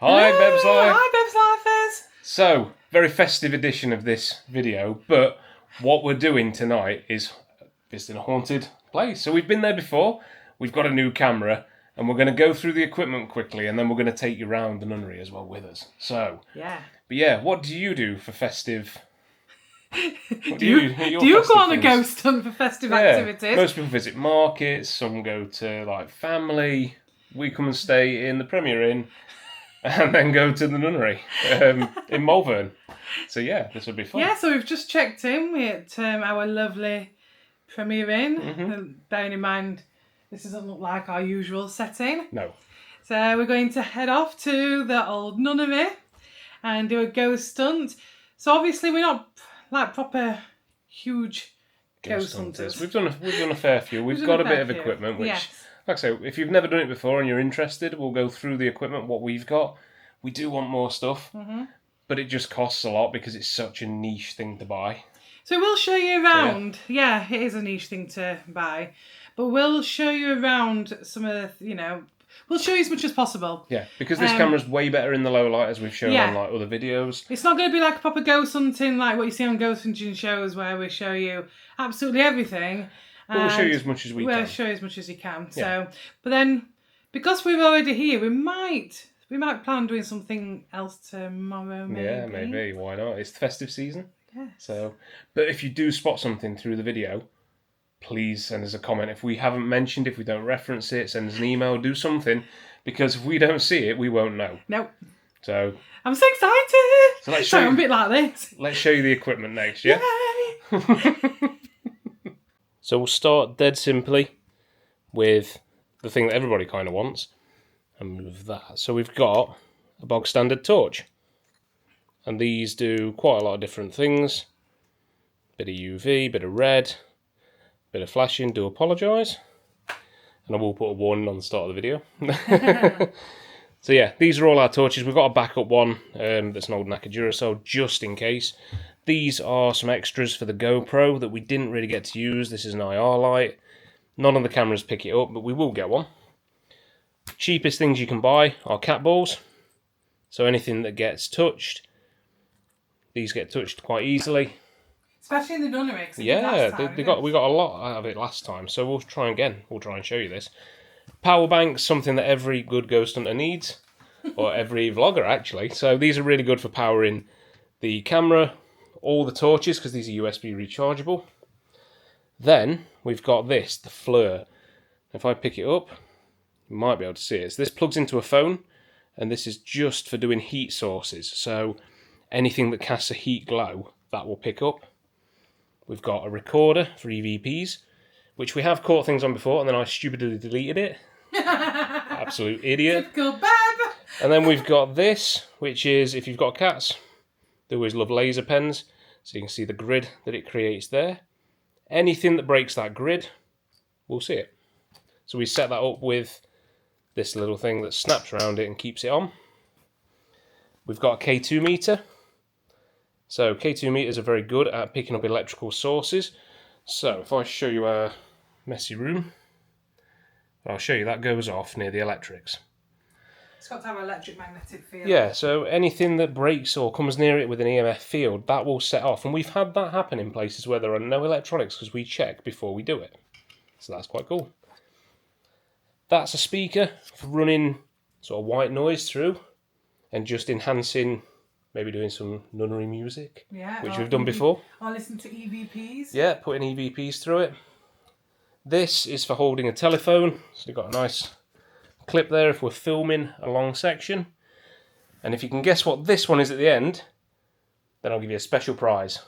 Hi, Beb's Life. Hi, Beb's Lifers. So, very festive edition of this video, but what we're doing tonight is visiting a haunted place. So we've been there before, we've got a new camera, and we're going to go through the equipment quickly, and then we're going to take you around the nunnery as well with us. So, what do you do for festive? Do you go on a ghost hunt for festive activities? Most people visit markets, some go to like family. We come and stay in the Premier Inn and then go to the nunnery in Malvern. So this would be fun. Yeah, so we've just checked in at our lovely Premier Inn. Bearing in mind, this doesn't look like our usual setting. No. So we're going to head off to the old nunnery and do a ghost hunt. So obviously we're not like proper huge ghost hunters. We've done a fair few. We've got a bit of equipment, which, like I say, if you've never done it before and you're interested, we'll go through the equipment, what we've got. We do want more stuff, but it just costs a lot because it's such a niche thing to buy. So we'll show you around. Yeah, it is a niche thing to buy, but we'll show you around some of the, we'll show you as much as possible. Yeah, because this camera's way better in the low light, as we've shown on like other videos. It's not going to be like a proper ghost hunting like what you see on ghost hunting shows where we show you absolutely everything. But we'll show you as much as we can. We'll show you as much as you can. Yeah. So, but then because we're already here, we might plan on doing something else tomorrow. Maybe. Yeah, maybe. Why not? It's the festive season. Yeah. So, but if you do spot something through the video, please send us a comment. If we haven't mentioned, if we don't reference it, send us an email, do something, because if we don't see it, we won't know. Nope. So I'm so excited. So let's show I'm a bit like this. Let's show you the equipment next, yeah? Yay. So we'll start dead simply with the thing that everybody kind of wants, and move that. So we've got a bog standard torch, and these do quite a lot of different things. Bit of UV, bit of red, bit of flashing, do apologise. And I will put a warning on the start of the video. So these are all our torches. We've got a backup one that's an old Naka Duracell, just in case. These are some extras for the GoPro that we didn't really get to use. This is an IR light. None of the cameras pick it up, but we will get one. Cheapest things you can buy are cat balls. So anything that gets touched, these get touched quite easily. Especially in the nunnery. Yeah, we got a lot out of it last time, so we'll try again. We'll try and show you this. Power banks, something that every good ghost hunter needs, or every vlogger actually. So these are really good for powering the camera, all the torches, because these are USB rechargeable. Then we've got this, the flare. If I pick it up, you might be able to see it. So this plugs into a phone, and this is just for doing heat sources. So anything that casts a heat glow, that will pick up. We've got a recorder for EVPs, which we have caught things on before, and then I stupidly deleted it. Absolute idiot. Typical Beb. And then we've got this, which is, if you've got cats, they always love laser pens, so you can see the grid that it creates there. Anything that breaks that grid, we'll see it. So we set that up with this little thing that snaps around it and keeps it on. We've got a K2 meter. So K2 meters are very good at picking up electrical sources. So if I show you a messy room, I'll show you that goes off near the electrics. It's got to have an electric magnetic field. Yeah, so anything that breaks or comes near it with an EMF field, that will set off. And we've had that happen in places where there are no electronics because we check before we do it. So that's quite cool. That's a speaker for running sort of white noise through and just enhancing, maybe doing some nunnery music, which we've done before. Or listen to EVPs. Yeah, putting EVPs through it. This is for holding a telephone. So you've got a nice clip there if we're filming a long section. And if you can guess what this one is at the end, then I'll give you a special prize.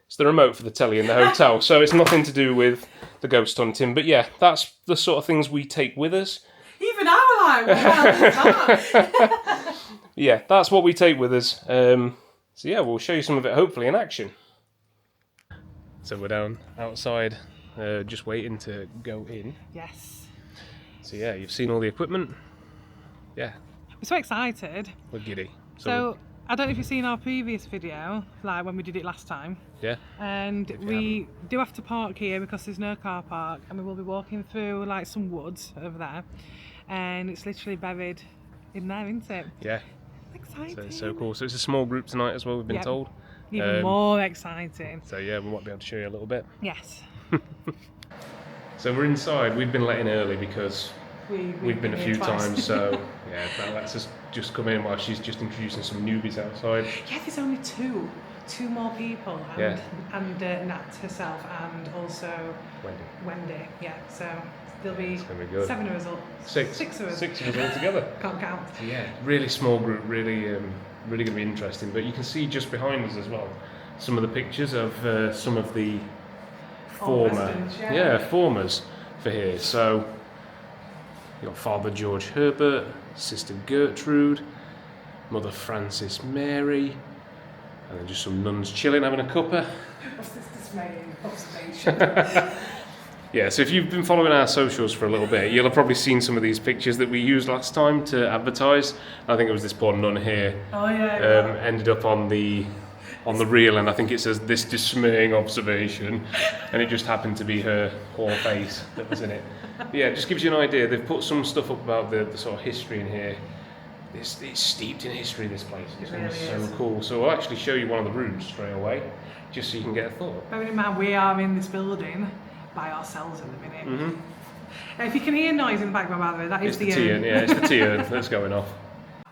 It's the remote for the telly in the hotel, so it's nothing to do with the ghost hunting. But yeah, that's the sort of things we take with us. Even I were like, what is that? Yeah, that's what we take with us. So yeah, we'll show you some of it hopefully in action. So we're down outside, just waiting to go in. Yes. So yeah, you've seen all the equipment. Yeah. We're so excited. We're giddy. So I don't know if you've seen our previous video, like when we did it last time. Yeah. And we do have to park here because there's no car park, and we will be walking through like some woods over there, and it's literally buried in there, isn't it? Yeah, Exciting. so it's so cool. So it's a small group tonight as well, we've been Yep. told. Even more exciting. So yeah, we might be able to show you a little bit. Yes. So we're inside. We've been let in early because we've been a few times. So yeah, that lets us just come in while she's just introducing some newbies outside. Yeah, there's only two more people, and Nat herself, and also Wendy. Yeah, so there'll be 7 of us all. Six of us. 6 of us all together. Can't count. So yeah, really small group, really going to be interesting. But you can see just behind us as well some of the pictures of some of the formers for here. So you've got Father George Herbert, Sister Gertrude, Mother Frances Mary, and then just some nuns chilling, having a cuppa. What's this dismaying observation? Yeah, so if you've been following our socials for a little bit, you'll have probably seen some of these pictures that we used last time to advertise. I think it was this poor nun here. Oh yeah. Ended up on the reel, and I think it says this dismaying observation, and it just happened to be her poor face that was in it. But yeah, it just gives you an idea. They've put some stuff up about the sort of history in here. It's steeped in history, this place. It's really so cool. So I'll actually show you one of the rooms straight away, just so you can get a thought. Bearing in mind, we are in this building by ourselves at the minute. Mm-hmm. If you can hear noise in the background, by the way, that is the tea urn. Yeah, it's the tea urn that's going off.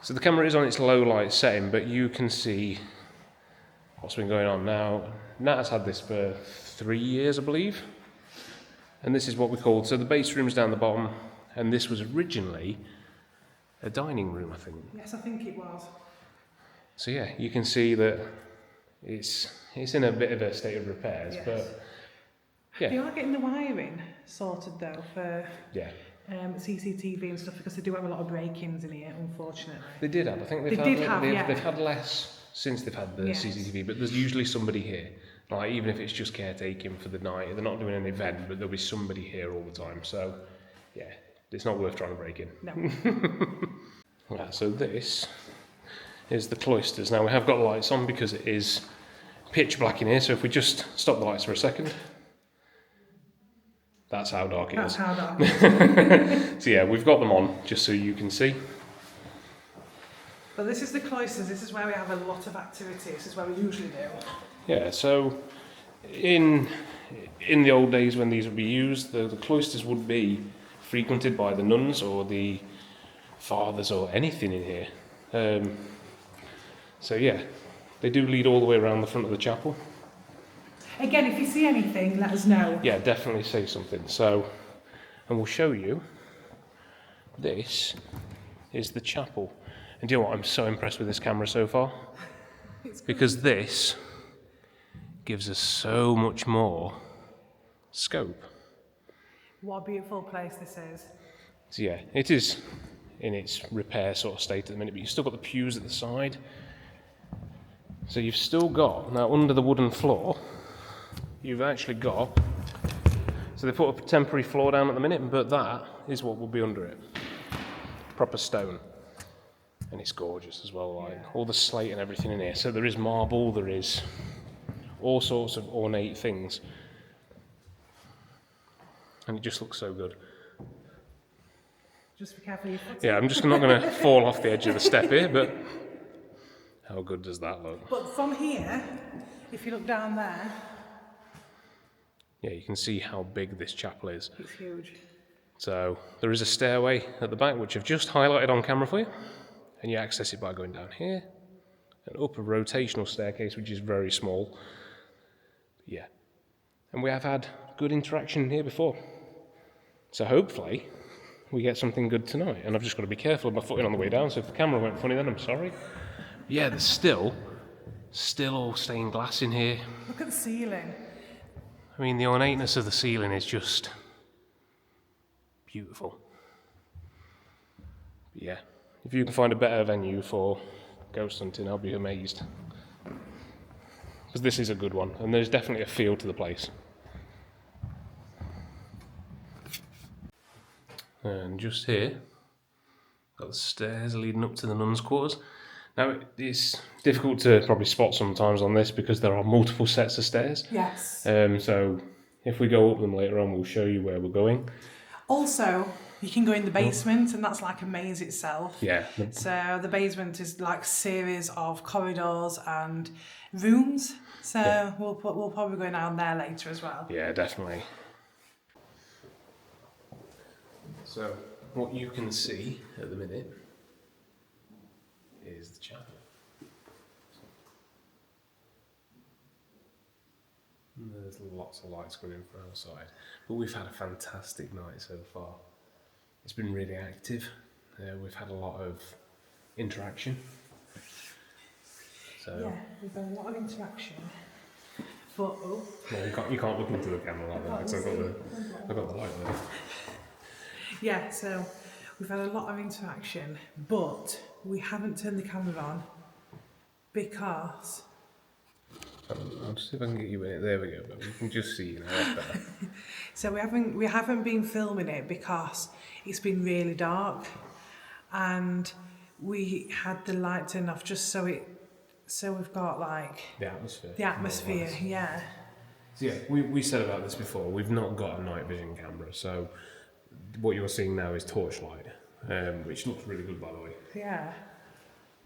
So the camera is on its low light setting, but you can see what's been going on now. Nat has had this for 3 years, I believe. And this is what we called, so the base room's down the bottom, and this was originally a dining room, I think. Yes, I think it was. So yeah, you can see that it's in a bit of a state of repairs, but yeah. They are getting the wiring sorted though for CCTV and stuff, because they do have a lot of break-ins in here, unfortunately. They did have. I think they've had less since they've had the CCTV, but there's usually somebody here. Like, even if it's just caretaking for the night, they're not doing an event, but there'll be somebody here all the time. So yeah, it's not worth trying to break in. No. Right, so this is the cloisters. Now we have got lights on because it is pitch black in here. So if we just stop the lights for a second. That's how dark it is. That's how dark it is. So yeah, we've got them on just so you can see. But this is the cloisters. This is where we have a lot of activity. This is where we usually do. Yeah, so in the old days when these would be used, the cloisters would be frequented by the nuns or the fathers or anything in here. So yeah, they do lead all the way around the front of the chapel. Again, if you see anything, let us know. Yeah, definitely say something. So, and we'll show you. This is the chapel. And do you know what? I'm so impressed with this camera so far. Because this gives us so much more scope. What a beautiful place this is. So yeah, it is in its repair sort of state at the minute, but you've still got the pews at the side. So you've still got, now under the wooden floor, you've actually got, so they put a temporary floor down at the minute, but that is what will be under it. Proper stone. And it's gorgeous as well, like all the slate and everything in here. So there is marble, there is all sorts of ornate things. And it just looks so good. Just be careful your foot. Yeah, I'm just not going to fall off the edge of the step here, but how good does that look? But from here, if you look down there, yeah, you can see how big this chapel is. it's huge. So there is a stairway at the back, which I've just highlighted on camera for you. And you access it by going down here and up a rotational staircase, which is very small. Yeah. And we have had good interaction here before. So hopefully we get something good tonight. And I've just got to be careful of my footing on the way down, so if the camera went funny then I'm sorry. Yeah, there's still all stained glass in here. Look at the ceiling. I mean, the ornateness of the ceiling is just beautiful. But yeah, if you can find a better venue for ghost hunting, I'll be amazed. Because this is a good one, and there's definitely a feel to the place. And just here, got the stairs leading up to the nuns' quarters. Now, it's difficult to probably spot sometimes on this because there are multiple sets of stairs. Yes. So if we go up them later on, we'll show you where we're going. Also, You can go in the basement, and that's like a maze itself. Yeah. So the basement is like a series of corridors and rooms. So Yeah. we'll probably go down there later as well. Yeah, definitely. So what you can see at the minute is the chapel. And there's lots of lights going in from outside, but we've had a fantastic night so far. It's been really active. We've had a lot of interaction. So Yeah, we've had a lot of interaction. But well, you can't look into the camera like that because I've got the light there. yeah, so we've had a lot of interaction, but we haven't turned the camera on because I'll just see if I can get you in it. There we go. But we can just see, you know, that's better. so we haven't been filming it because it's been really dark, and we had the light turned off just so we've got like The atmosphere. the atmosphere, yeah. So yeah, we said about this before. We've not got a night vision camera, so what you're seeing now is torchlight, which looks really good, by the way. Yeah,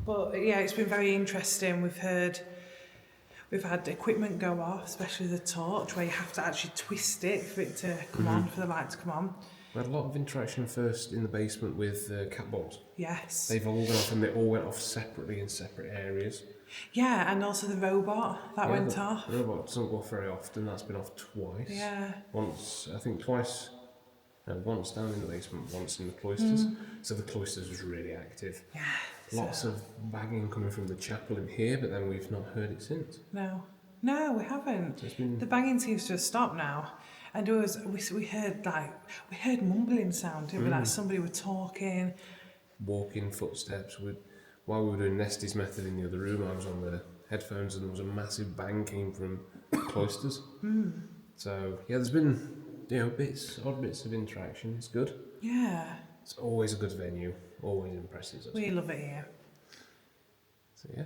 but yeah, it's been very interesting. We've had equipment go off, especially the torch, where you have to actually twist it for it to come on, for the light to come on. We had a lot of interaction first in the basement with cat balls. Yes. They've all gone off, and they all went off separately in separate areas. Yeah, and also the robot that went off. The robot doesn't go off very often. That's been off twice. Yeah. Once, I think twice. Once down in the basement, once in the cloisters. So the cloisters was really active. Yeah. Lots of banging coming from the chapel in here, but then we've not heard it since. No, we haven't. So it's been... The banging seems to have stopped now. And we heard mumbling sound, didn't we? Like somebody were talking. Walking footsteps. While we were doing Nesty's method in the other room, I was on the headphones and there was a massive bang came from cloisters. So yeah, there's been odd bits of interaction. It's good. Yeah. It's always a good venue. Always impresses us. We love it here. So yeah,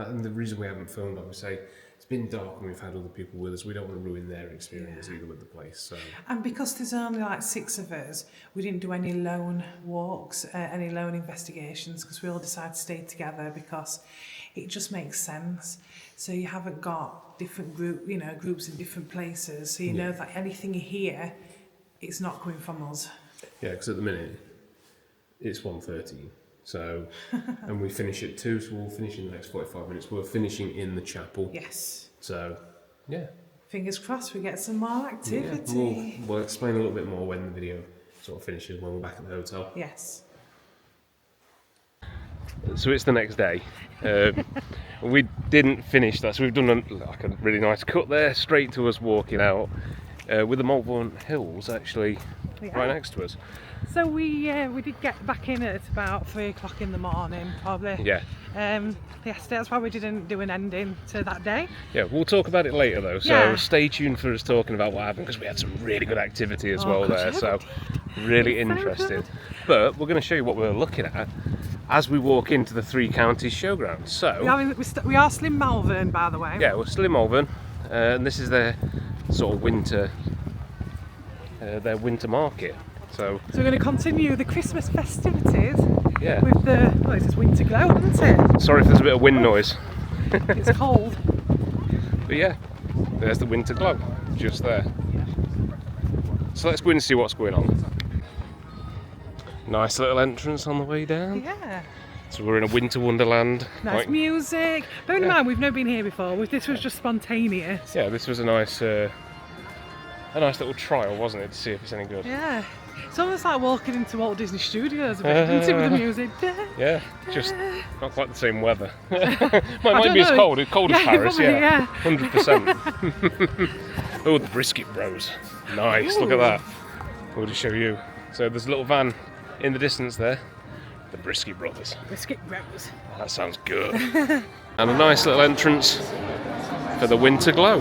and the reason we haven't filmed, obviously, it's been dark and we've had other people with us. We don't want to ruin their experience either with the place. So. And because there's only like 6 of us, we didn't do any lone walks, any lone investigations, because we all decided to stay together because it just makes sense. So you haven't got different groups in different places. So you know that anything you hear, it's not coming from us. Yeah, because at the minute it's 1:30. So, and we finish at 2, so we'll finish in the next 45 minutes. We're finishing in the chapel. Yes. So, yeah. Fingers crossed we get some more activity. Yeah, we'll explain a little bit more when the video sort of finishes, when we're back at the hotel. Yes. So it's the next day. We didn't finish that, so we've done a really nice cut there, straight to us walking out, with the Malvern Hills actually right next to us. So we did get back in at about 3 o'clock in the morning, probably. Yeah. Yes, that's why we didn't do an ending to that day. Yeah, we'll talk about it later though, so Yeah. stay tuned for us talking about what happened, because we had some really good activity as well there, so really interested. But we're going to show you what we're looking at as we walk into the 3 Counties Showground. So we are still in Malvern, by the way. yeah, we're still in Malvern, and this is their sort of winter market. So we're going to continue the Christmas festivities. Yeah. With it says winter glow, doesn't it? Sorry if there's a bit of wind noise. It's cold. But yeah, there's the winter glow, just there. So let's go in and see what's going on. Nice little entrance on the way down. Yeah. So we're in a winter wonderland. Nice music. Bearing in mind we've never been here before. This was just spontaneous. Yeah, this was a nice little trial, wasn't it, to see if it's any good. Yeah. It's almost like walking into Walt Disney Studios a bit, isn't it, with the music? Yeah, just not quite the same weather. might be as cold. It's cold as Paris, probably, yeah. 100%. Oh, the brisket bros. Nice, Look at that. We'll just show you. So there's a little van in the distance there. The Brisket Brothers. Brisket Bros. That sounds good. And a nice little entrance for the winter glow.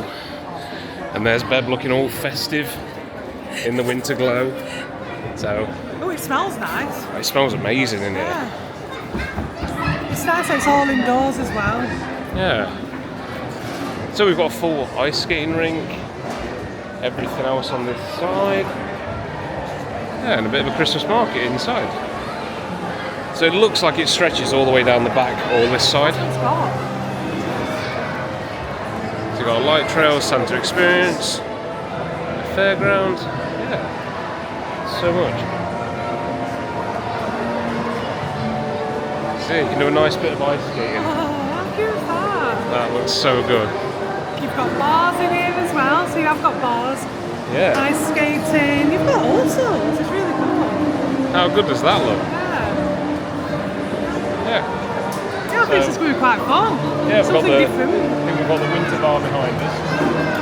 And there's Beb looking all festive in the winter glow. So. Oh, it smells nice. It smells amazing in here. Yeah. It's nice that it's all indoors as well. Yeah. So we've got a full ice skating rink. Everything else on this side. Yeah, and a bit of a Christmas market inside. So it looks like it stretches all the way down the back, all this side. It's got. So you've got a light trail, Santa experience, a fairground. Yeah, so much. See, you can do a nice bit of ice skating. Oh, how cute is that? That looks so good. You've got bars in here as well, so you have got bars. Yeah. Ice skating. You've got all sorts. It's really cool. How good does that look? Yeah. Yeah. Yeah, I think it's going to be quite fun. Yeah, we've got Something different. I think we've got the winter bar behind us.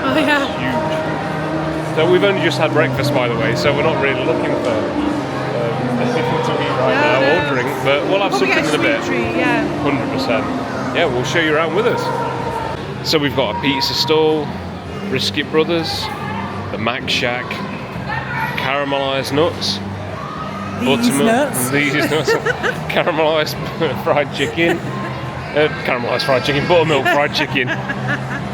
Oh yeah. Huge. So we've only just had breakfast, by the way, so we're not really looking for anything to eat right now or drink, but we'll have Probably something get a in a sweet bit. treat, yeah. 100%. Yeah, we'll show you around with us. So we've got a pizza stall, Brisket Brothers, the Mac Shack, caramelised nuts, buttermilk, these nuts, caramelised fried chicken, buttermilk fried chicken.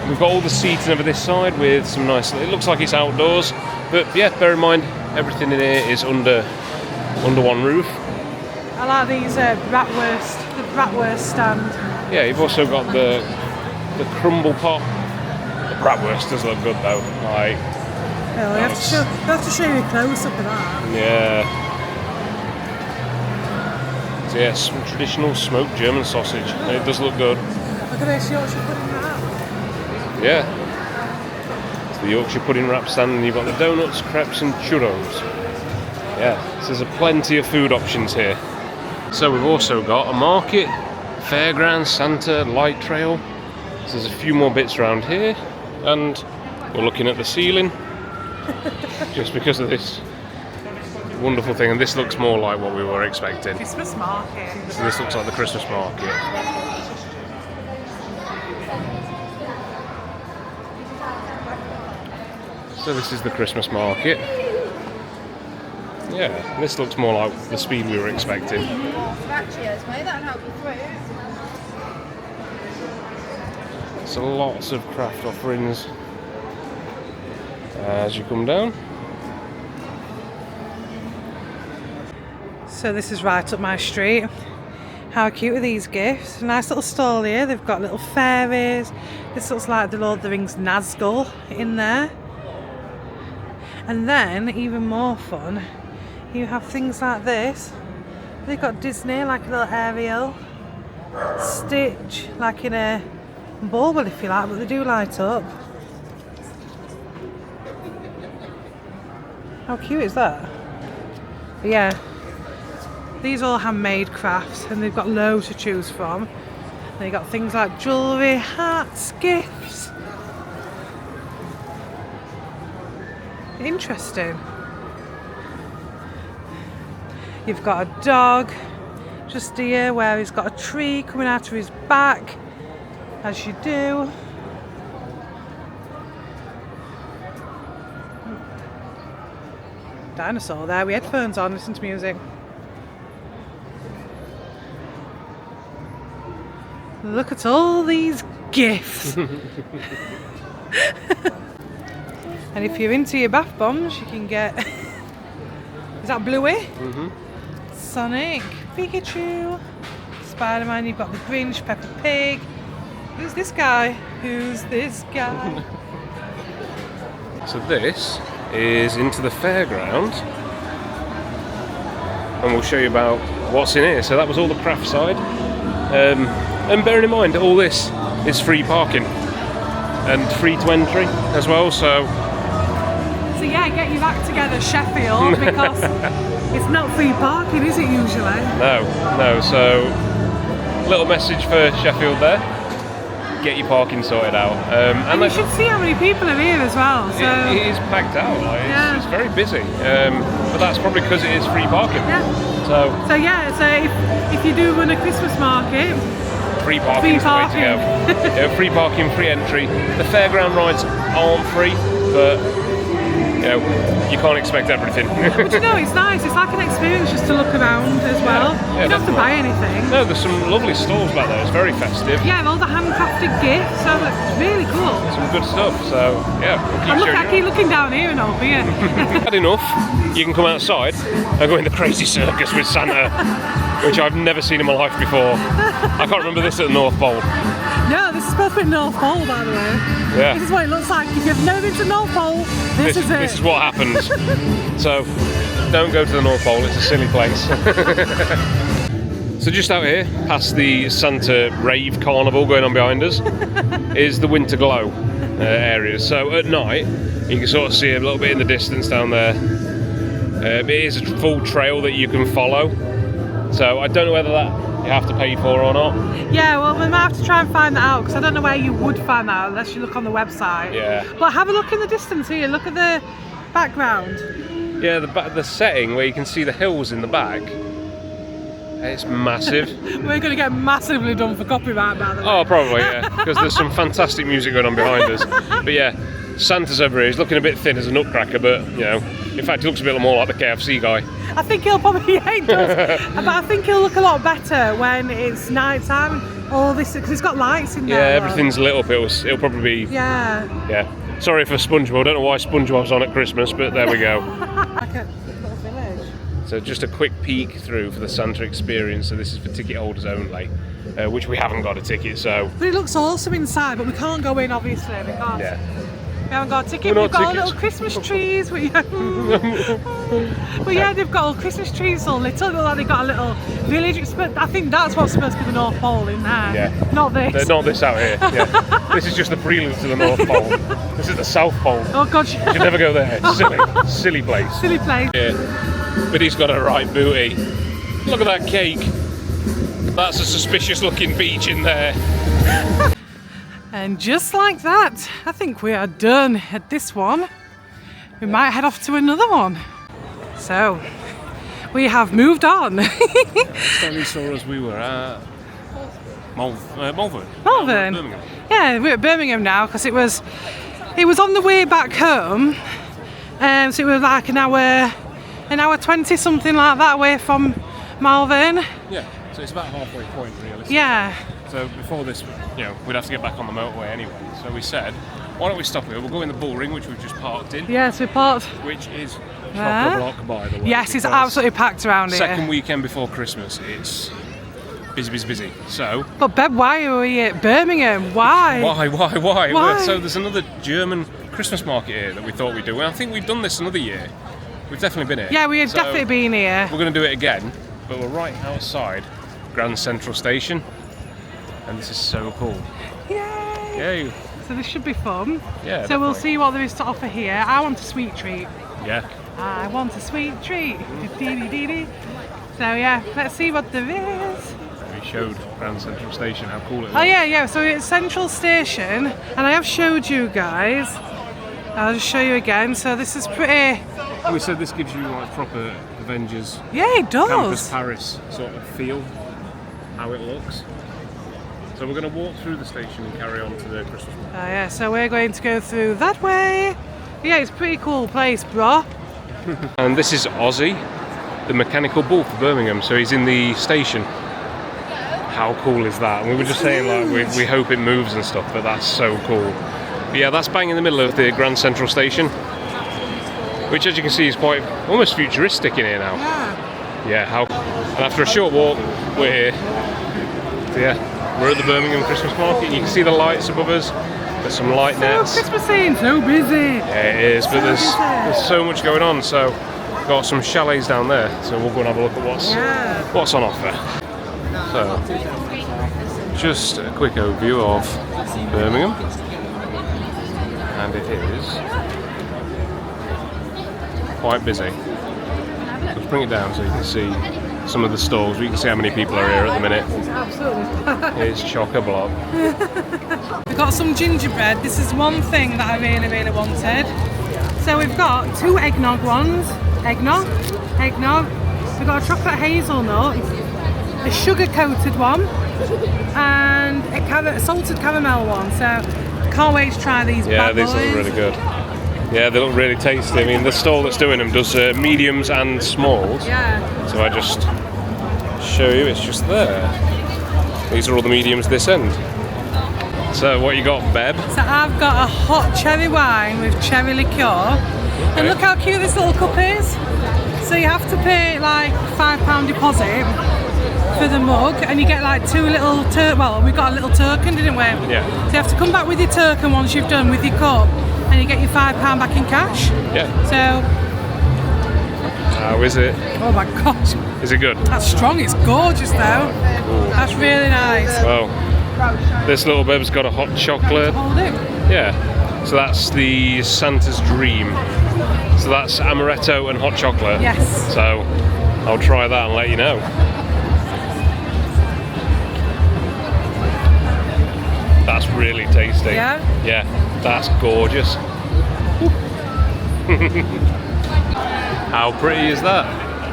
We've got all the seating over this side with some nice. It looks like it's outdoors, but yeah, bear in mind everything in here is under one roof. I like these bratwurst, the bratwurst stand. Yeah, you've also got the crumble pot. The bratwurst does look good though. Like, Oh, you have to show you a close up of that. yeah. So yeah, some traditional smoked German sausage. And it does look good. Look at this Yorkshire pudding wrap. Yeah. It's the Yorkshire pudding wrap stand, and you've got the donuts, crepes, and churros. Yeah, so there's plenty of food options here. So we've also got a market, fairground, Santa, light trail. So there's a few more bits around here, and we're looking at the ceiling just because of this wonderful thing. And this looks more like what we were expecting. Christmas market. So this looks like the Christmas market. So this is the Christmas market. Yeah, this looks more like the speed we were expecting. So lots of craft offerings as you come down. So this is right up my street. How cute are these gifts? A nice little stall here. They've got little fairies. This looks like the Lord of the Rings Nazgul in there. And then, even more fun, you have things like this. They've got Disney, like a little Ariel. Stitch, like in a bauble if you like, but they do light up. How cute is that? But yeah, these are all handmade crafts and they've got loads to choose from. They've got things like jewellery, hats, gifts. Interesting. You've got a dog just here where he's got a tree coming out of his back, as you do. Dinosaur there with headphones on, listen to music. Look at all these gifts. And if you're into your bath bombs, you can get. Is that Bluey? Mm-hmm. Sonic, Pikachu, Spider-Man. You've got the Grinch, Peppa Pig. Who's this guy? Who's this guy? So this is into the fairground, and we'll show you about what's in here. So that was all the craft side, and bearing in mind all this is free parking and free to entry as well. So yeah, get your act together, Sheffield, because it's not free parking, is it usually? No. So little message for Sheffield there. Get your parking sorted out. And you should see how many people are here as well. So it is packed out. Like, yeah. It's very busy. But that's probably because it is free parking. Yeah. So if you do run a Christmas market, free parking is the way to go. Free parking, free entry. The fairground rides aren't free, but you know, you can't expect everything. But you know, it's nice. It's like an experience just to look around as well. Yeah, You don't have to buy anything. No, there's some lovely stalls back there. It's very festive. Yeah, all the handcrafted gifts. So it's really cool. Some good stuff. So yeah, we'll I keep looking down here and over here. Had enough. You can come outside and go in the crazy circus with Santa, which I've never seen in my life before. I can't remember this at the North Pole. No, this is supposed to be North Pole, by the way. Yeah. This is what it looks like. If you've never been to North Pole, this is it. This is what happens. So, don't go to the North Pole, it's a silly place. So just out here, past the Santa Rave Carnival going on behind us, is the Winter Glow area. So at night, you can sort of see a little bit in the distance down there. It is a full trail that you can follow. So I don't know whether that you have to pay for or not. Yeah, well, we might have to try and find that out because I don't know where you would find that out unless you look on the website. Yeah. But have a look in the distance here. Look at the background. Yeah, the setting where you can see the hills in the back. It's massive. We're going to get massively done for copyright, by the way. Oh, probably, yeah, because there's some fantastic music going on behind us. But yeah, Santa's over here. He's looking a bit thin as a nutcracker, but you know, in fact, he looks a bit more like the KFC guy. I think he'll probably, yeah, he does. But I think he'll look a lot better when it's night time. All this, because it's got lights in there. Yeah, everything's lit up. It'll probably be. Yeah. Yeah. Sorry for SpongeBob. I don't know why SpongeBob's on at Christmas, but there we go. Like a little village. So just a quick peek through for the Santa experience. So this is for ticket holders only, which we haven't got a ticket. So. But it looks awesome inside, but we can't go in obviously because Yeah. we haven't got a ticket. We're We've not got tickets. little Christmas trees. But yeah, they've got all Christmas trees all lit up. Like they've got a little village. I think that's what's supposed to be the North Pole in there. Yeah. Not this. Not this out here. Yeah. This is just the prelude to the North Pole. This is the South Pole. Oh God. You should never go there. It's silly place. Silly place. Yeah. But he's got a right booty. Look at that cake. That's a suspicious looking beach in there. And just like that, I think we are done at this one. We might head off to another one. So, we have moved on. Stanley saw us, we were at Malvern. Malvern. Birmingham. Yeah, we're at Birmingham now because it was on the way back home. So it was like an hour 20, something like that, away from Malvern. Yeah, so it's about halfway point realistically. Yeah. So before this, you know, we'd have to get back on the motorway anyway. So we said, why don't we stop here? We'll go in the bull ring, which we've just parked in. Yes, we parked. Which is chock-a-block, by the way. Yes, it's absolutely packed around here. Second weekend before Christmas, it's busy. So. But Beb, why are we at Birmingham? Why? Why? Why? So there's another German Christmas market here that we thought we'd do. And I think we've done this another year. We've definitely been here. Yeah, we have definitely been here. We're going to do it again, but we're right outside Grand Central Station. And this is so cool. Yay! Yay! So this should be fun. Yeah. So we'll definitely. see what there is to offer here. I want a sweet treat. Yeah. I want a sweet treat. So yeah, let's see what there is. We showed Grand Central Station how cool it was. Oh yeah. So it's Central Station, and I have showed you guys. I'll just show you again. So this is pretty. We said this gives you like proper Avengers Yeah, it does. Campus Paris sort of feel, how it looks. So we're going to walk through the station and carry on to the Christmas market. Oh yeah, so we're going to go through that way. Yeah, it's a pretty cool place, bro. And this is Ozzy, the mechanical bull for Birmingham. So he's in the station. How cool is that? And we were just saying like we hope it moves and stuff, but that's so cool. But yeah, that's bang in the middle of the Grand Central Station, which as you can see is quite almost futuristic in here now. Yeah, and after a short walk, we're here. So yeah. We're at the Birmingham Christmas market and you can see the lights above us. There's some light nets. Christmassy, so busy. Yeah, it is, but there's so much going on. So we've got some chalets down there. So we'll go and have a look at what's on offer. So just a quick overview of Birmingham. And it is quite busy. Let's bring it down so you can see some of the stalls. You can see how many people are here at the minute. It's absolutely It's chock-a-block. We've got some gingerbread. This is one thing that I really wanted. So we've got two eggnog ones. Eggnog. We've got a chocolate hazelnut, a sugar-coated one, and a salted caramel one. So can't wait to try these bad boys. Yeah, these look really good. Yeah, they look really tasty. I mean, the stall that's doing them does mediums and smalls. Yeah. So I just show you, it's just there. These are all the mediums this end. So what you got, Beb? So I've got a hot cherry wine with cherry liqueur. And look how cute this little cup is. So you have to pay like £5 deposit for the mug, and you get like two little well, we got a little token, didn't we? Yeah. So you have to come back with your token once you've done with your cup, and you get your £5 back in cash. Yeah. So how is it? oh my gosh, Is it good? that's strong. It's gorgeous though. Ooh. That's really nice. Well, this little Beb's got a hot chocolate. Hold it. Yeah. So that's the Santa's Dream. So that's amaretto and hot chocolate. Yes. So I'll try that and let you know. That's really tasty. Yeah? Yeah, that's gorgeous. How pretty is that?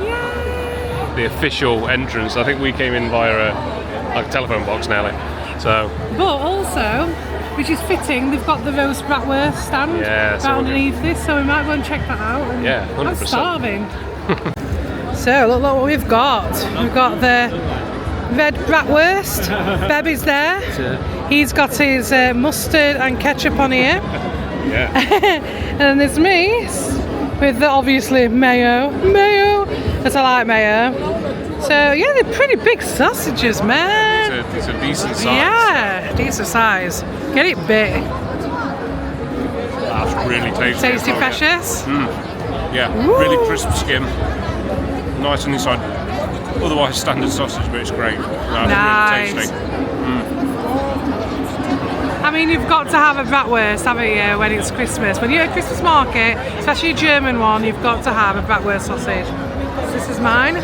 Yay. The official entrance. I think we came in via a telephone box nearly. So But also, which is fitting, they've got the roast bratwurst stand Yeah, so right we're underneath this, so we might go and check that out. And Yeah, 100%. I'm starving. So look what we've got. We've got the red bratwurst. Beb is there. He's got his mustard and ketchup on here. yeah, And there's me with the obviously mayo. Mayo, because I like mayo. So yeah, they're pretty big sausages, man. it's a decent size. Yeah, decent size. Get it big. That's really tasty. Tasty, as well, precious. Yeah, really crisp skin. Nice on the inside. Otherwise standard sausage, but it's great. That's Nice. really tasty. I mean, you've got to have a bratwurst, haven't you, when it's Christmas. When you're at a Christmas market, especially a German one, you've got to have a bratwurst sausage. This is mine.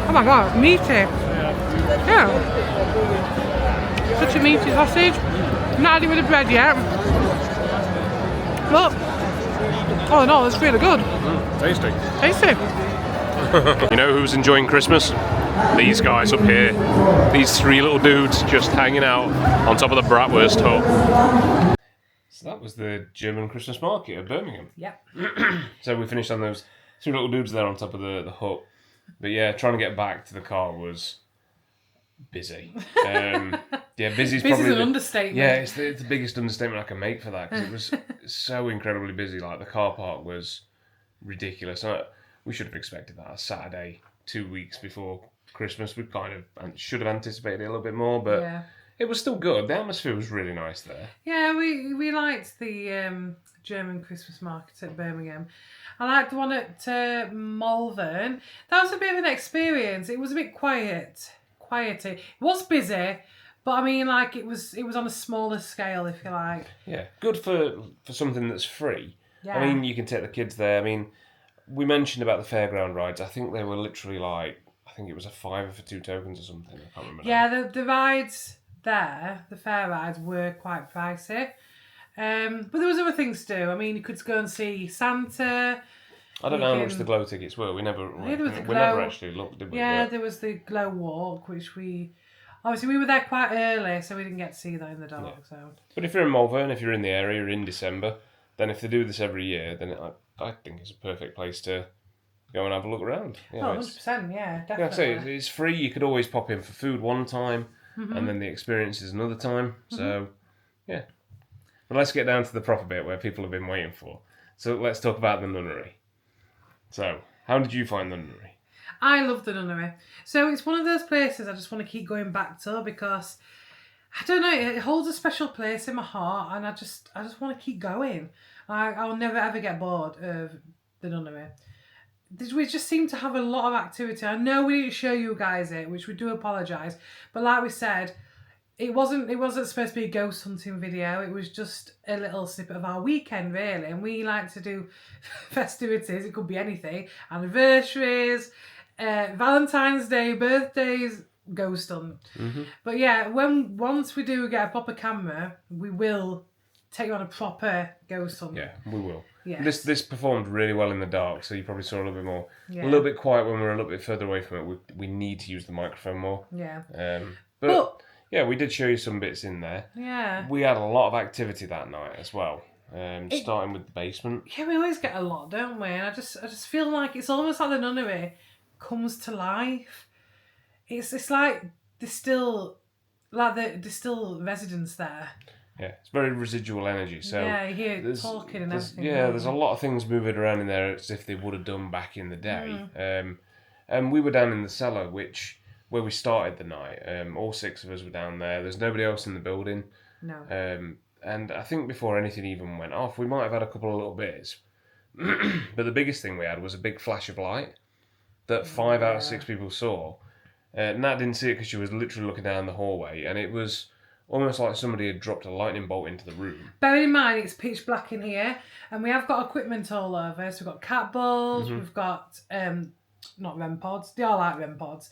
Oh my god, meaty. Yeah. Such a meaty sausage. Not had it with the bread yet. But, oh no, it's really good. Tasty. Tasty. You know who's enjoying Christmas? These guys up here. These three little dudes just hanging out on top of the bratwurst hut. So that was the German Christmas market of Birmingham. Yep. So we finished on those three little dudes there on top of the hut. But yeah, trying to get back to the car was busy. Yeah, busy's Busy's probably an understatement. Yeah, it's the biggest understatement I can make for that, because it was so incredibly busy. Like, the car park was ridiculous. We should have expected that. A Saturday, 2 weeks before Christmas, we kind of should have anticipated it a little bit more, but Yeah. it was still good. The atmosphere was really nice there. Yeah, we liked the German Christmas market at Birmingham. I liked the one at Malvern. That was a bit of an experience. It was a bit quieter. It was busy, but I mean, like, it was on a smaller scale, if you like. Yeah, good for something that's free. Yeah. I mean, you can take the kids there. I mean, we mentioned about the fairground rides. I think they were literally like, I think it was a £5 for 2 tokens or something. I can't remember. Yeah, the rides there, the fair rides, were quite pricey. But there was other things to do. I mean, you could go and see Santa. I don't know how much the glow tickets were. We never actually looked, did we? Yeah, But there was the glow walk, which we were there quite early, so we didn't get to see that in the dark. Yeah. So. But if you're in Malvern, if you're in the area in December, then if they do this every year, then I think it's a perfect place to go and have a look around. Oh, 100%, yeah, Yeah, definitely. it's free. You could always pop in for food one time, and then the experience is another time. So, yeah. But let's get down to the proper bit where people have been waiting for. So let's talk about the Nunnery. So, how did you find the Nunnery? I love the Nunnery. So it's one of those places I just want to keep going back to, because I don't know, it holds a special place in my heart, and I just want to keep going. I'll never ever get bored of the Nunnery. We just seem to have a lot of activity. I know we didn't show you guys it, which we do apologise, but like we said, it wasn't supposed to be a ghost hunting video. It was just a little snippet of our weekend, really. And we like to do festivities. It could be anything: anniversaries, Valentine's Day, birthdays, ghost hunt. But yeah, once we do get a proper camera, we will take you on a proper ghost hunt. Yeah, we will. Yes. This performed really well in the dark, so you probably saw a little bit more. Yeah. A little bit quiet when we were a little bit further away from it. We need to use the microphone more. Yeah. But Yeah, we did show you some bits in there. Yeah. We had a lot of activity that night as well. Starting with the basement. Yeah, we always get a lot, don't we? And I just feel like it's almost like the nunnery comes to life. It's like there's still there's still residents there. Yeah, it's very residual energy. So yeah, you hear talking and everything. Yeah, there's a lot of things moving around in there as if they would have done back in the day. And we were down in the cellar, where we started the night. All 6 of us were down there. There's nobody else in the building. No. And I think before anything even went off, we might have had a couple of little bits. But the biggest thing we had was a big flash of light that 5 out of 6 people saw. Nat didn't see it because she was literally looking down the hallway, and it was almost like somebody had dropped a lightning bolt into the room. Bearing in mind it's pitch black in here, and we have got equipment all over. So we've got cat balls, we've got not REM pods. They are like REM pods,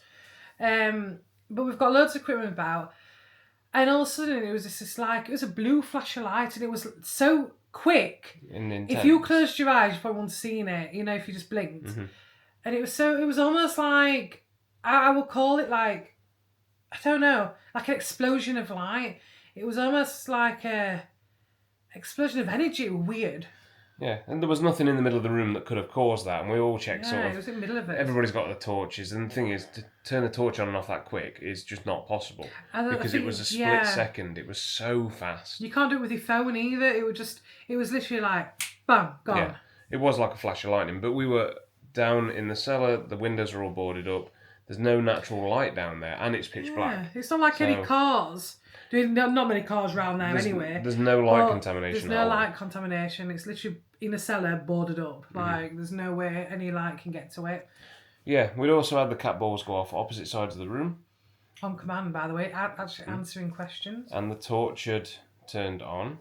but we've got loads of equipment about. And all of a sudden it was it was a blue flash of light, and it was so quick. And if you closed your eyes, you probably wouldn't have seen it. If you just blinked. And it was almost like, I would call it like, I don't know, like an explosion of light. It was almost like a explosion of energy. Weird. Yeah, and there was nothing in the middle of the room that could have caused that, and we all checked Yeah, it was in the middle of it. Everybody's got the torches, and the thing is, to turn the torch on and off that quick is just not possible. Because it was a split second. It was so fast. You can't do it with your phone either. It was literally like, bam, gone. Yeah, it was like a flash of lightning, but we were down in the cellar, the windows are all boarded up, there's no natural light down there, and it's pitch black. It's not like any cars. Not many cars around there anyway. There's no light contamination. There's no light contamination. It's literally in a cellar boarded up. Like, there's no way any light can get to it. Yeah, we'd also had the cat balls go off opposite sides of the room. On command, by the way, actually answering questions. And the torch had turned on,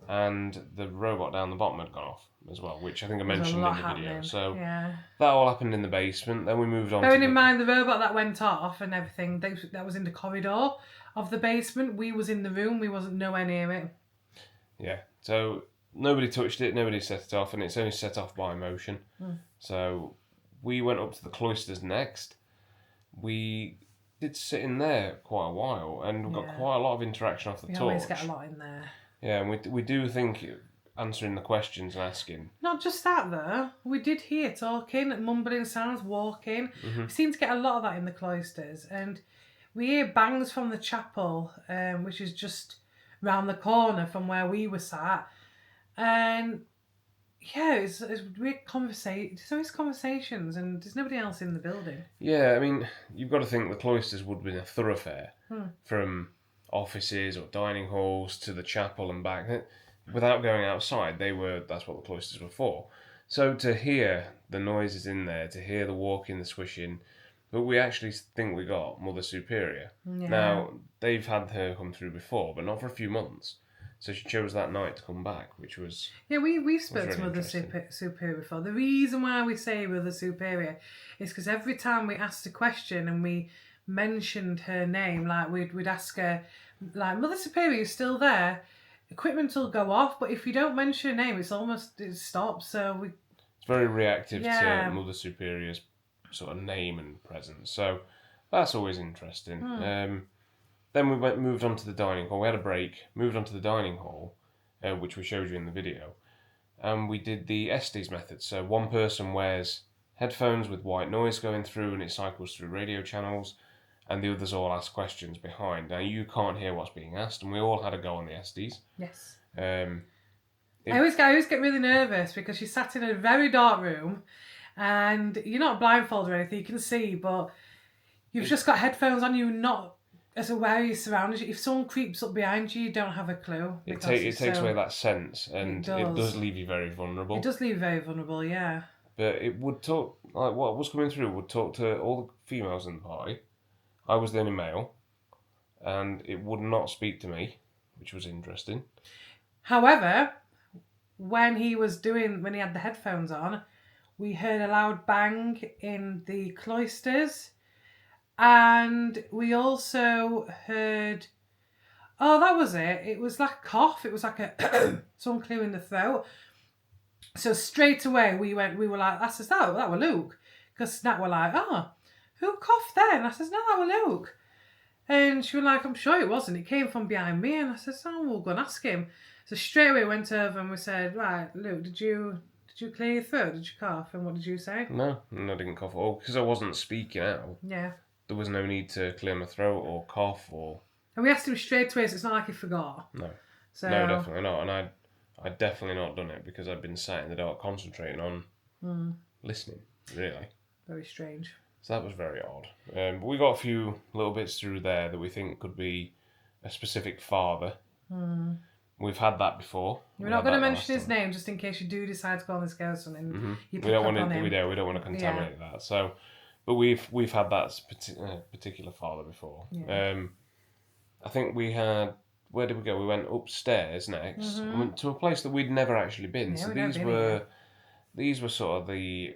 and the robot down the bottom had gone off as well, which I think I mentioned in the video. So that all happened in the basement. Then we moved on. Bearing in mind the robot that went off and everything, that was in the corridor of the basement. We was in the room. We wasn't nowhere near it. Yeah. So nobody touched it. Nobody set it off, and it's only set off by motion. So we went up to the cloisters next. We did sit in there quite a while, and we got quite a lot of interaction off the torch. We always get a lot in there. Yeah, and we do think answering the questions and asking. Not just that though. We did hear talking, mumbling sounds, walking. We seem to get a lot of that in the cloisters, and we hear bangs from the chapel, which is just round the corner from where we were sat. And yeah, it's weird conversation. There's always conversations, and there's nobody else in the building. Yeah, I mean, you've got to think the cloisters would have been a thoroughfare from offices or dining halls to the chapel and back. Without going outside, that's what the cloisters were for. So to hear the noises in there, to hear the walking, the swishing, but we actually think we got Mother Superior. Yeah. Now, they've had her come through before, but not for a few months. So she chose that night to come back, which was... Yeah, we spoke to Mother Superior before. The reason why we say Mother Superior is because every time we asked a question and we mentioned her name, like we'd ask her, like, Mother Superior is still there, equipment will go off, but if you don't mention her name, it stops. So it's very reactive to Mother Superior's sort of name and presence. So that's always interesting. Then we moved on to the dining hall. We had a break, moved on to the dining hall, which we showed you in the video, and we did the Estes method. So one person wears headphones with white noise going through, and it cycles through radio channels, and the others all ask questions behind. Now, you can't hear what's being asked, and we all had a go on the Estes. Yes. I always get really nervous because you sat in a very dark room, and you're not blindfolded or anything, you can see, but you've just got headphones on, you're not as aware of your surroundings. If someone creeps up behind you, you don't have a clue. It takes away that sense, and it does leave you very vulnerable. It does leave you very vulnerable, yeah. But it would talk, like what was coming through would talk to all the females in the party. I was the only male, and it would not speak to me, which was interesting. However, when he had the headphones on, we heard a loud bang in the cloisters, and we also heard, that was it. It was like a cough. It was like a someone clearing the throat. So straight away we were like, that were Luke, because Nat were like, who coughed then? I says, no, that were Luke. And she was like, I'm sure it wasn't. It came from behind me. And I said, oh, we'll go and ask him. So straight away we went over and we said, right, Luke, did you clear your throat? Did you cough? And what did you say? No, I didn't cough at all because I wasn't speaking out. Yeah. There was no need to clear my throat or cough or. And we asked him straight away, so it's not like he forgot. No. So, No, definitely not. And I'd definitely not done it because I'd been sat in the dark concentrating on listening, really. Very strange. So that was very odd. But we got a few little bits through there that we think could be a specific father. We've had that before. We're not going to mention his name just in case you do decide to go on this girl or something. We don't want to. We don't want to contaminate that. So, but we've had that particular father before. Yeah. I think we had. Where did we go? We went upstairs next. We went to a place that we'd never actually been. Yeah, so these were sort of the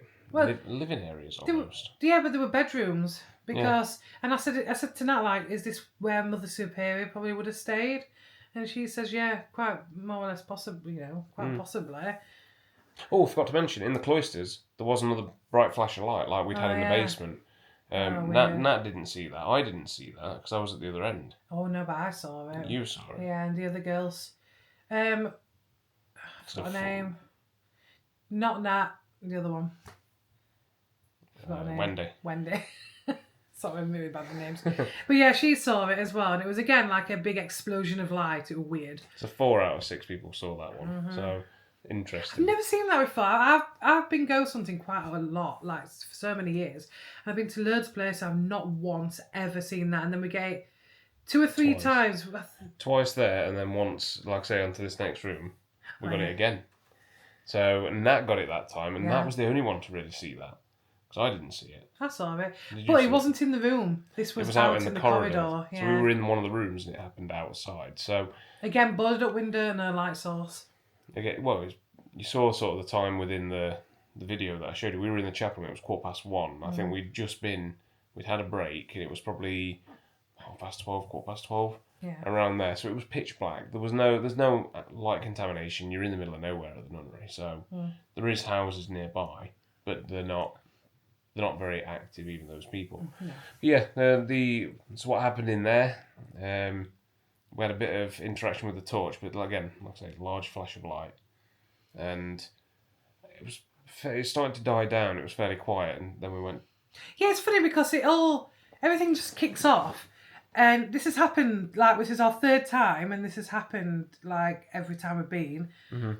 living areas almost. But there were bedrooms because, and I said to Nat, like, is this where Mother Superior probably would have stayed? And she says, yeah, quite more or less possibly, quite possibly. Oh, I forgot to mention, in the cloisters, there was another bright flash of light like we'd had in the basement. Nat didn't see that. I didn't see that because I was at the other end. Oh, no, but I saw it. You saw it. Yeah, and the other girls. I forgot her name. Not Nat, the other one. Forgot her name. Wendy. Sorry, I'm really bad with names. But yeah, she saw it as well. And it was, again, like a big explosion of light. It was weird. So 4 out of 6 people saw that one. So, interesting. I've never seen that before. I've been ghost hunting quite a lot, like for so many years. I've been to loads of places. I've not once ever seen that. And then we get 2 or 3 times. Twice there, and then once, like I say, onto this next room, we got it again. So Nat got it that time, and Nat was the only one to really see that. Because I didn't see it. I saw it. But it wasn't in the room. This was out in the corridor. So we were in one of the rooms and it happened outside. So again, boarded up window and a light source. Again, well, you saw sort of the time within the video that I showed you. We were in the chapel and it was 1:15. I think we'd had a break and it was probably 12:30, 12:15. Yeah. Around there. So it was pitch black. There's no light contamination. You're in the middle of nowhere at the Nunnery. So there is houses nearby, but they're not very active, even those people. No. Yeah, so what happened in there? We had a bit of interaction with the torch, but again, like I say, large flash of light, and it started to die down. It was fairly quiet, and then we went. Yeah, it's funny because everything just kicks off, and this has happened this is our 3rd time, and this has happened like every time we've been. Mm-hmm.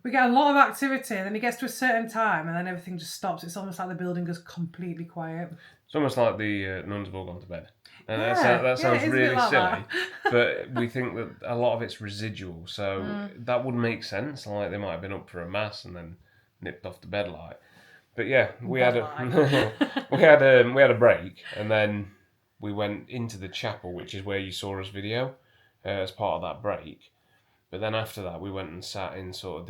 We get a lot of activity, and then it gets to a certain time, and then everything just stops. It's almost like the building goes completely quiet. It's almost like the nuns have all gone to bed. And that sounds really silly, but we think that a lot of it's residual, so that would make sense. Like they might have been up for a mass and then nipped off to bed light. But yeah, we had a break, and then we went into the chapel, which is where you saw us video as part of that break. But then after that, we went and sat in sort of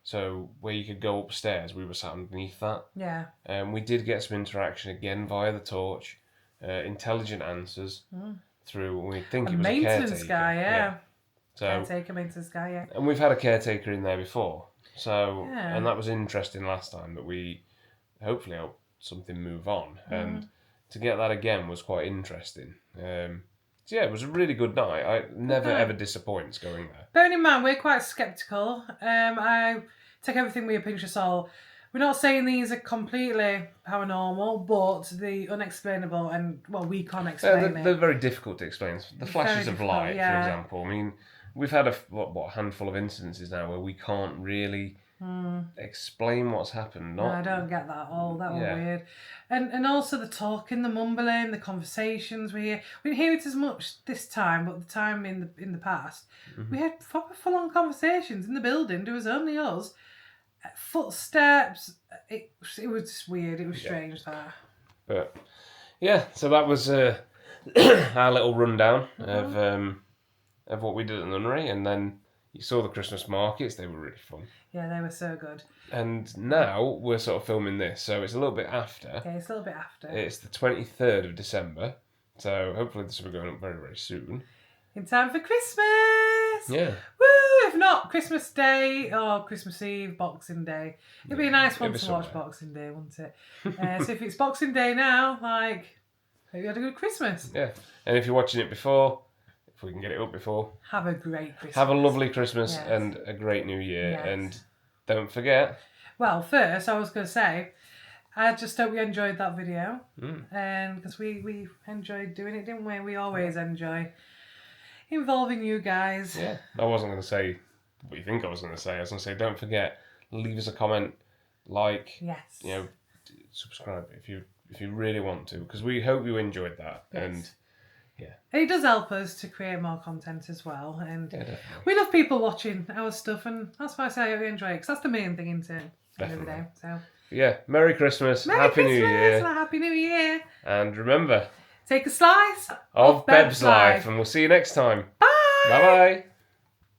so where you could go upstairs, we were sat underneath that. Yeah. We did get some interaction again via the torch, intelligent answers through, we think it was a maintenance guy, yeah. So, maintenance guy, yeah. And we've had a caretaker in there before. So, and that was interesting last time that we hopefully helped something move on. And to get that again was quite interesting. So yeah, it was a really good night. I never ever disappoints going there. Bearing in mind, we're quite sceptical. I take everything with a pinch of salt. We're not saying these are completely paranormal, but the unexplainable and, we can't explain it. They're very difficult to explain. The flashes of light, for example. I mean, we've had a handful of incidences now where we can't really explain what's happened. No, I don't get that at all. That was weird. And also the talking, the mumbling, the conversations we hear. We didn't hear it as much this time, but the time in the past, we had proper full-on conversations in the building. There was only us. Footsteps. It was just weird. It was strange that. But yeah, so that was our little rundown of what we did at the Nunnery, and then you saw the Christmas markets. They were really fun. Yeah, they were so good. And now we're sort of filming this, so it's a little bit after. Okay, it's a little bit after. It's the 23rd of December, so hopefully this will be going up very, very soon. In time for Christmas! Yeah. Woo! If not, Christmas Day or Christmas Eve, Boxing Day. It'd be a nice one to watch Boxing Day, wouldn't it? So if it's Boxing Day now, Hope you had a good Christmas. Yeah. And if you're watching it before, if we can get it up before, Have a great Christmas. have a lovely Christmas Yes. and a great New Year. Yes. And don't forget. Well, first, I was going to say, I just hope you enjoyed that video. And because we enjoyed doing it, didn't we? We always enjoy involving you guys. Yeah. I wasn't going to say what you think I was going to say. I was going to say, don't forget, leave us a comment, like, Yes. you know, subscribe if you really want to, because we hope you enjoyed that. Yes. And And it does help us to create more content as well. And definitely. we love people watching our stuff, and that's why I say I hope you enjoy it, because that's the main thing, isn't it? At the end of the day. So. Yeah, Merry Christmas, Merry Happy Christmas New Year, and a Happy New Year. and remember, Take a slice of Beb's life, and we'll see you next time. Bye. Bye bye.